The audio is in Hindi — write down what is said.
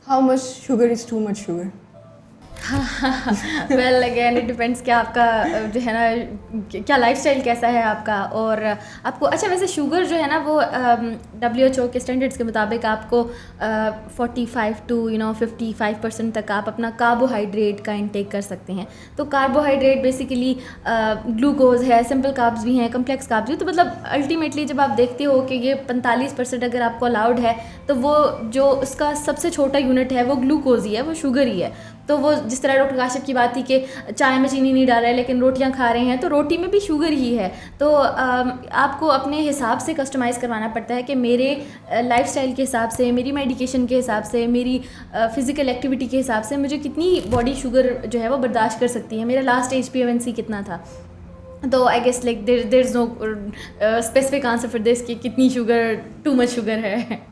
How much sugar is too much sugar? Well again it depends कि आपका जो है ना क्या लाइफस्टाइल कैसा है आपका, और आपको अच्छा वैसे शुगर जो है ना वो WHO के स्टैंडर्ड्स के मुताबिक आपको 45 टू 55% तक आप अपना कार्बोहाइड्रेट का इंटेक कर सकते हैं। तो कार्बोहाइड्रेट बेसिकली ग्लूकोज है, सिंपल कार्ब्स भी हैं, कम्प्लेक्स कार्ब्स भी। तो मतलब अल्टीमेटली जब आप देखते हो कि ये 45% अगर आपको अलाउड है, तो वो जो उसका सबसे छोटा यूनिट है वो ग्लूकोज ही है, वो शुगर ही है। तो वो जिस तरह डॉक्टर काशिफ की बात थी कि चाय में चीनी नहीं डाल रहे लेकिन रोटियां खा रहे हैं, तो रोटी में भी शुगर ही है। तो आपको अपने हिसाब से कस्टमाइज़ करवाना पड़ता है कि मेरे लाइफस्टाइल के हिसाब से, मेरी मेडिकेशन के हिसाब से, मेरी फ़िज़िकल एक्टिविटी के हिसाब से मुझे कितनी बॉडी शुगर जो है वो बर्दाश्त कर सकती है, मेरा लास्ट HbA1c कितना था। तो I guess like there is no specific answer for this कि कितनी शुगर टू मच शुगर है।